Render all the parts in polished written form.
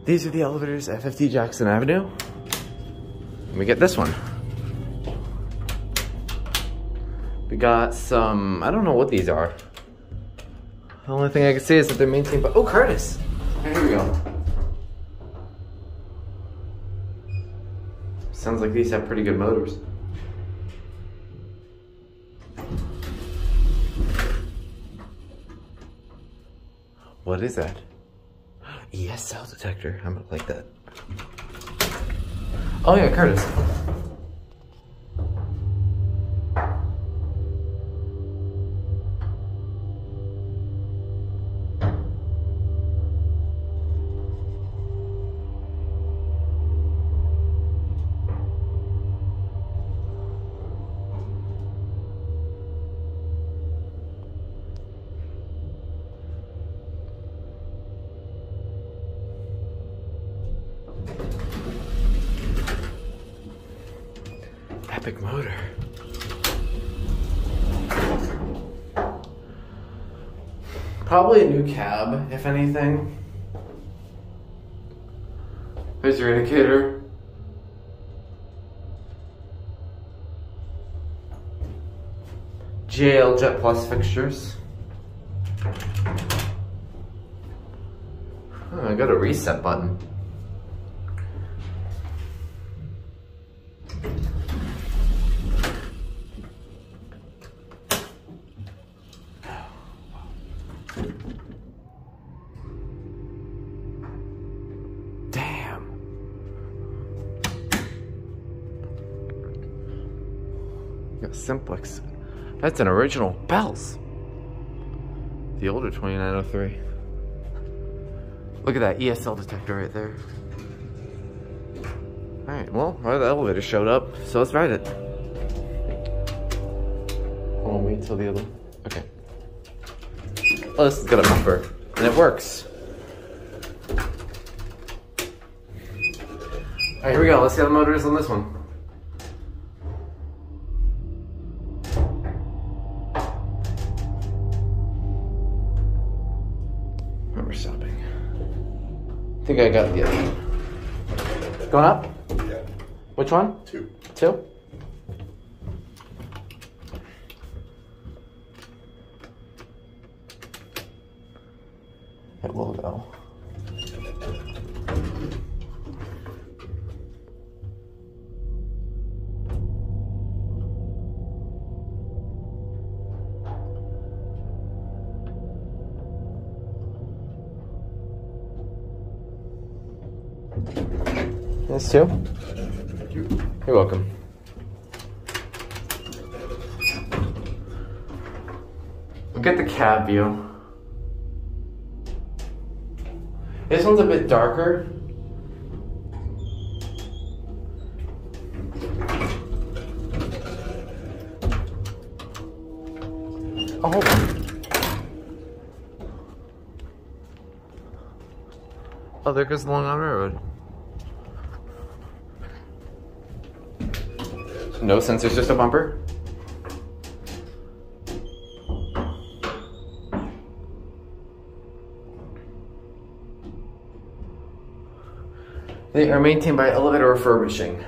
These are the elevators at 50 Jackson Avenue. And we get this one. We got some, I don't know what these are. The only thing I can say is that they're maintained by, oh, Curtis. Here we go. Sounds like these have pretty good motors. What is that? ESL detector. I'm gonna like that. Oh yeah, Curtis. Epic motor. Probably a new cab, if anything. There's your indicator. JL Jet Plus fixtures. Oh, I got a reset button. Simplex. That's an original bells. The older 2903. Look at that ESL detector right there. Alright, well, the elevator showed up, so let's ride it. Hold on, wait till the other. Okay. Oh, this has got a bumper, and it works. Alright, here we go. Let's see how the motor is on this one. Stopping. I think I got the other one. Going up? Yeah. Which one? 2. 2? It will go. This too? Thank you. You're welcome. Look at the cab view. This one's a bit darker. Oh, hold on. Oh, there goes the Long Island Railroad. No sensors, just a bumper. They are maintained by Elevator Refurbishing.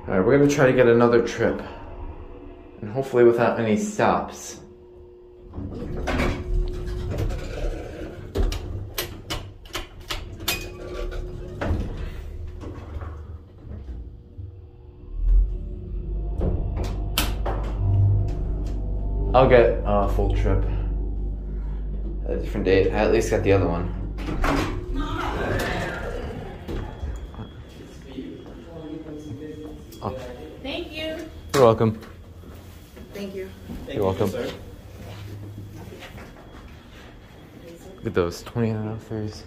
Alright, we're gonna try to get another trip. And hopefully without any stops. I'll get a full trip at a different date. I at least got the other one. Oh. Thank you. You're welcome. Thank you. You're welcome. Look at those 2903s.